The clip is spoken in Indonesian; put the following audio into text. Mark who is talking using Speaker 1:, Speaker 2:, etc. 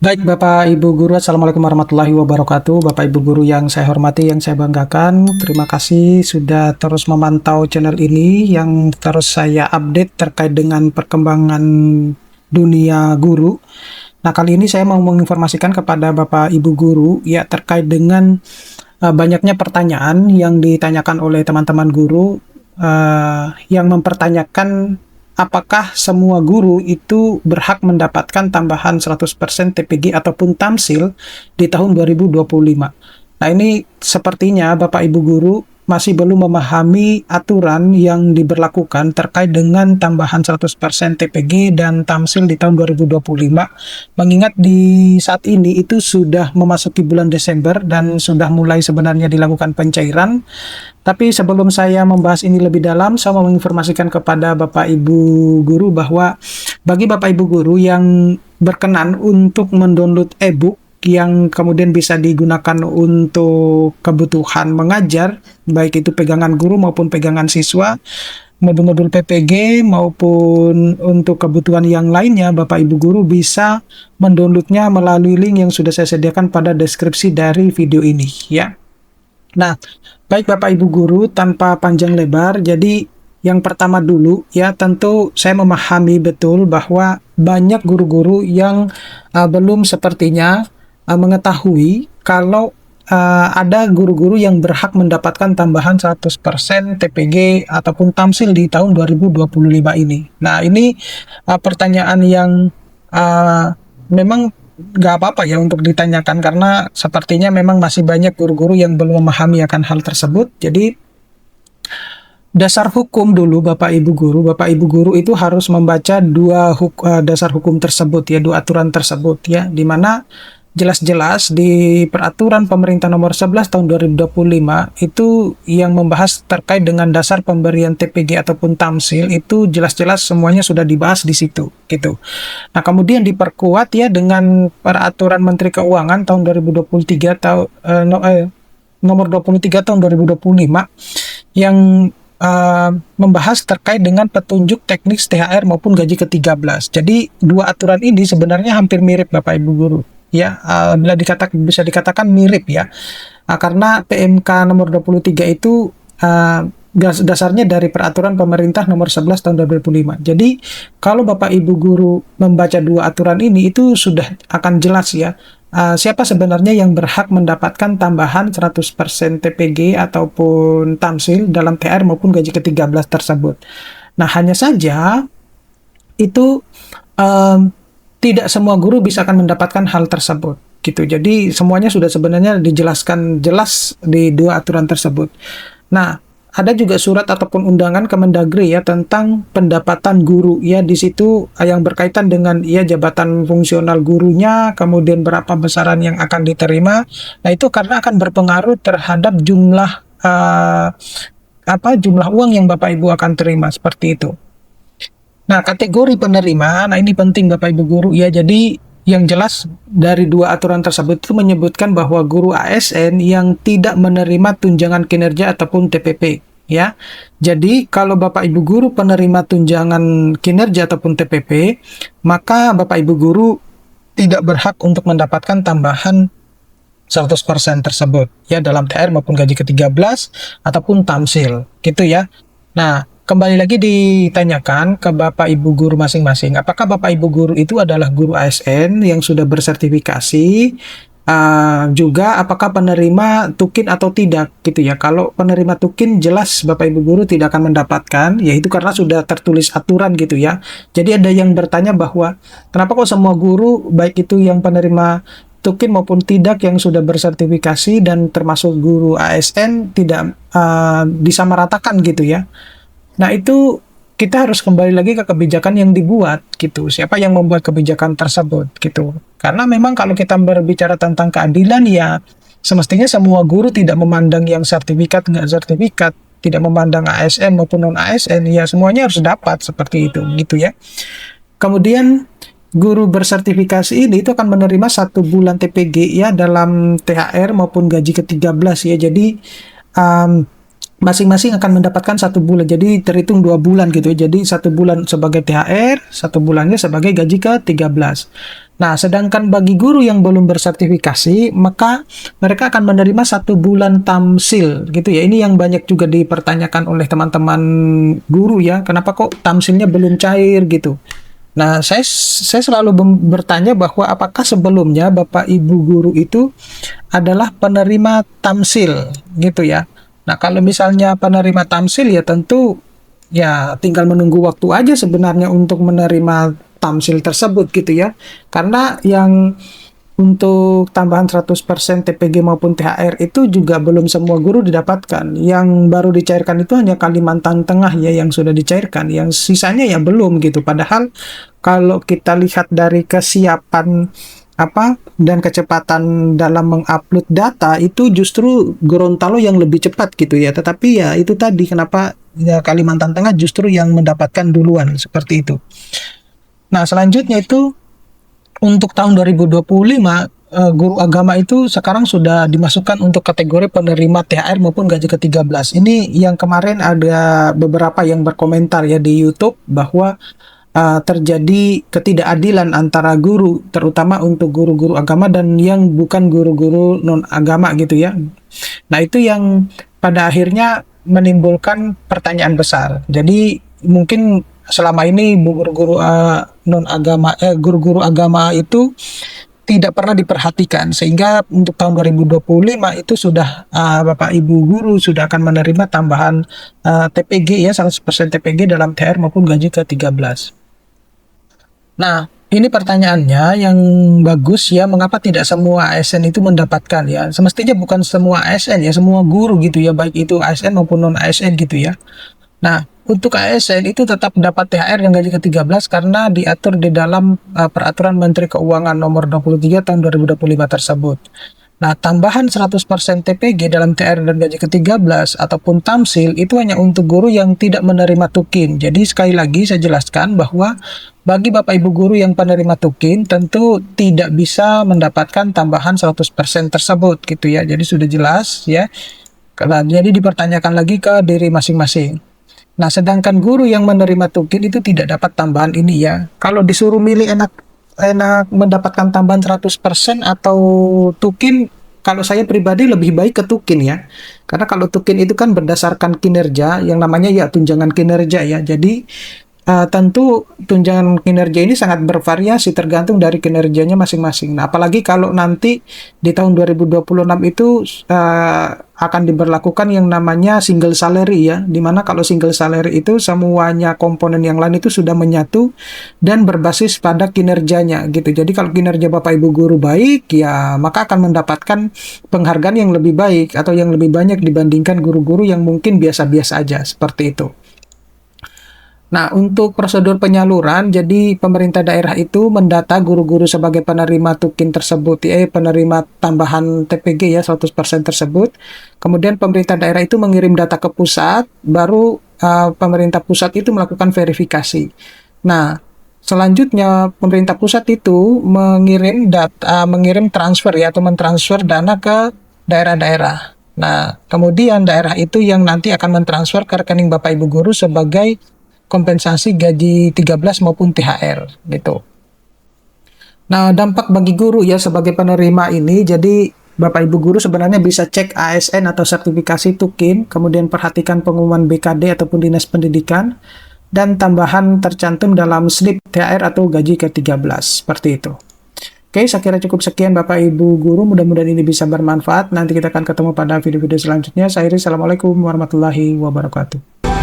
Speaker 1: Baik Bapak Ibu Guru, Assalamualaikum warahmatullahi wabarakatuh. Bapak Ibu Guru yang saya hormati, yang saya banggakan, terima kasih sudah terus memantau channel ini yang terus saya update terkait dengan perkembangan dunia guru. Nah, kali ini saya mau menginformasikan kepada Bapak Ibu Guru ya terkait dengan banyaknya pertanyaan yang ditanyakan oleh teman-teman guru yang mempertanyakan apakah semua guru itu berhak mendapatkan tambahan 100% TPG ataupun tamsil di tahun 2025. Nah, ini sepertinya Bapak Ibu Guru masih belum memahami aturan yang diberlakukan terkait dengan tambahan 100% TPG dan tamsil di tahun 2025. Mengingat di saat ini itu sudah memasuki bulan Desember dan sudah mulai sebenarnya dilakukan pencairan. Tapi sebelum saya membahas ini lebih dalam, saya mau menginformasikan kepada Bapak Ibu Guru bahwa bagi Bapak Ibu Guru yang berkenan untuk mendownload e-book yang kemudian bisa digunakan untuk kebutuhan mengajar, baik itu pegangan guru maupun pegangan siswa, modul-modul PPG maupun untuk kebutuhan yang lainnya, Bapak Ibu Guru bisa mendownloadnya melalui link yang sudah saya sediakan pada deskripsi dari video ini ya. Nah, baik Bapak Ibu Guru, tanpa panjang lebar, jadi yang pertama dulu ya, tentu saya memahami betul bahwa banyak guru-guru yang belum sepertinya mengetahui kalau ada guru-guru yang berhak mendapatkan tambahan 100% TPG ataupun tamsil di tahun 2025 ini. Nah, ini pertanyaan yang memang nggak apa-apa ya untuk ditanyakan, karena sepertinya memang masih banyak guru-guru yang belum memahami akan hal tersebut. Jadi dasar hukum dulu Bapak Ibu Guru itu harus membaca dasar hukum tersebut ya, dua aturan tersebut ya, di mana jelas-jelas di peraturan pemerintah nomor 11 tahun 2025 itu yang membahas terkait dengan dasar pemberian TPG ataupun tamsil, itu jelas-jelas semuanya sudah dibahas di situ gitu. Nah, kemudian diperkuat ya dengan peraturan Menteri Keuangan tahun 2023 nomor 23 tahun 2025 yang membahas terkait dengan petunjuk teknis THR maupun gaji ke-13. Jadi dua aturan ini sebenarnya hampir mirip Bapak Ibu Guru ya, bisa dikatakan mirip ya, karena PMK nomor 23 itu dasarnya dari peraturan pemerintah nomor 11 tahun 2005. Jadi kalau Bapak Ibu Guru membaca dua aturan ini, itu sudah akan jelas ya siapa sebenarnya yang berhak mendapatkan tambahan 100% TPG ataupun tamsil dalam THR maupun gaji ke-13 tersebut. Nah, hanya saja itu tidak semua guru bisa akan mendapatkan hal tersebut gitu. Jadi semuanya sudah sebenarnya dijelaskan jelas di dua aturan tersebut. Nah, ada juga surat ataupun undangan Kemendagri ya tentang pendapatan guru ya, di situ yang berkaitan dengan ya jabatan fungsional gurunya, kemudian berapa besaran yang akan diterima. Nah, itu karena akan berpengaruh terhadap jumlah jumlah uang yang Bapak Ibu akan terima, seperti itu. Nah, kategori penerima, nah ini penting Bapak Ibu Guru ya. Jadi yang jelas dari dua aturan tersebut itu menyebutkan bahwa guru ASN yang tidak menerima tunjangan kinerja ataupun TPP ya. Jadi kalau Bapak Ibu Guru penerima tunjangan kinerja ataupun TPP, maka Bapak Ibu Guru tidak berhak untuk mendapatkan tambahan 100% tersebut ya dalam THR maupun gaji ke-13 ataupun tamsil gitu ya. Nah, kembali lagi ditanyakan ke Bapak Ibu Guru masing-masing, apakah Bapak Ibu Guru itu adalah guru ASN yang sudah bersertifikasi, juga apakah penerima tukin atau tidak gitu ya. Kalau penerima tukin jelas Bapak Ibu Guru tidak akan mendapatkan, yaitu karena sudah tertulis aturan gitu ya. Jadi ada yang bertanya bahwa kenapa kok semua guru baik itu yang penerima tukin maupun tidak yang sudah bersertifikasi dan termasuk guru ASN tidak disamaratakan gitu ya. Nah, itu kita harus kembali lagi ke kebijakan yang dibuat gitu. Siapa yang membuat kebijakan tersebut gitu. Karena memang kalau kita berbicara tentang keadilan ya semestinya semua guru, tidak memandang yang sertifikat nggak sertifikat, tidak memandang ASN maupun non ASN, ya semuanya harus dapat seperti itu gitu ya. Kemudian guru bersertifikasi ini itu akan menerima 1 bulan TPG ya dalam THR maupun gaji ke-13 ya. Jadi masing-masing akan mendapatkan 1 bulan. Jadi terhitung 2 bulan gitu ya. Jadi 1 bulan sebagai THR, 1 bulannya sebagai gaji ke-13. Nah, sedangkan bagi guru yang belum bersertifikasi, maka mereka akan menerima 1 bulan tamsil gitu ya. Ini yang banyak juga dipertanyakan oleh teman-teman guru ya. Kenapa kok tamsilnya belum cair gitu? Nah, saya selalu bertanya bahwa apakah sebelumnya Bapak Ibu guru itu adalah penerima tamsil gitu ya. Nah, kalau misalnya penerima tamsil ya tentu ya tinggal menunggu waktu aja sebenarnya untuk menerima tamsil tersebut gitu ya. Karena yang untuk tambahan 100% TPG maupun THR itu juga belum semua guru didapatkan. Yang baru dicairkan itu hanya Kalimantan Tengah ya yang sudah dicairkan. Yang sisanya ya belum gitu. Padahal kalau kita lihat dari kesiapan dan kecepatan dalam mengupload data itu justru Gorontalo yang lebih cepat gitu ya. Tetapi ya itu tadi kenapa ya Kalimantan Tengah justru yang mendapatkan duluan seperti itu. Nah, selanjutnya itu untuk tahun 2025 guru agama itu sekarang sudah dimasukkan untuk kategori penerima THR maupun gaji ke-13. Ini yang kemarin ada beberapa yang berkomentar ya di YouTube bahwa terjadi ketidakadilan antara guru, terutama untuk guru-guru agama dan yang bukan guru-guru non-agama gitu ya. Nah, itu yang pada akhirnya menimbulkan pertanyaan besar. Jadi mungkin selama ini guru-guru guru-guru agama itu tidak pernah diperhatikan sehingga untuk tahun 2025 itu sudah Bapak Ibu guru sudah akan menerima tambahan TPG ya 100% TPG dalam THR maupun gaji ke-13. Nah, ini pertanyaannya yang bagus ya, mengapa tidak semua ASN itu mendapatkan ya? Semestinya bukan semua ASN ya, semua guru gitu ya, baik itu ASN maupun non ASN gitu ya. Nah, untuk ASN itu tetap dapat THR yang gaji ke-13 karena diatur di dalam Peraturan Menteri Keuangan Nomor 23 Tahun 2025 tersebut. Nah, tambahan 100% TPG dalam THR dan gaji ke-13 ataupun tamsil itu hanya untuk guru yang tidak menerima tukin. Jadi sekali lagi saya jelaskan bahwa bagi Bapak Ibu guru yang penerima tukin tentu tidak bisa mendapatkan tambahan 100% tersebut gitu ya. Jadi sudah jelas ya. Jadi dipertanyakan lagi ke diri masing-masing. Nah, sedangkan guru yang menerima tukin itu tidak dapat tambahan ini ya. Kalau disuruh milih enak mendapatkan tambahan 100% atau tukin, kalau saya pribadi lebih baik ke tukin ya. Karena kalau tukin itu kan berdasarkan kinerja, yang namanya ya tunjangan kinerja ya. Jadi tentu tunjangan kinerja ini sangat bervariasi tergantung dari kinerjanya masing-masing. Nah, apalagi kalau nanti di tahun 2026 itu akan diberlakukan yang namanya single salary ya, dimana kalau single salary itu semuanya komponen yang lain itu sudah menyatu dan berbasis pada kinerjanya gitu. Jadi kalau kinerja Bapak Ibu guru baik ya maka akan mendapatkan penghargaan yang lebih baik atau yang lebih banyak dibandingkan guru-guru yang mungkin biasa-biasa aja seperti itu. Nah, untuk prosedur penyaluran, jadi pemerintah daerah itu mendata guru-guru sebagai penerima tukin tersebut, penerima tambahan TPG ya 100% tersebut. Kemudian pemerintah daerah itu mengirim data ke pusat, baru pemerintah pusat itu melakukan verifikasi. Nah, selanjutnya pemerintah pusat itu mengirim transfer ya atau mentransfer dana ke daerah-daerah. Nah, kemudian daerah itu yang nanti akan mentransfer ke rekening Bapak Ibu guru sebagai kompensasi gaji 13 maupun THR gitu. Nah, dampak bagi guru ya sebagai penerima ini, jadi Bapak Ibu guru sebenarnya bisa cek ASN atau sertifikasi tukin, kemudian perhatikan pengumuman BKD ataupun Dinas Pendidikan, dan tambahan tercantum dalam slip THR atau gaji ke-13, seperti itu. Oke, saya kira cukup sekian Bapak Ibu guru, mudah-mudahan ini bisa bermanfaat. Nanti kita akan ketemu pada video-video selanjutnya. Saya Iris, Assalamualaikum warahmatullahi wabarakatuh.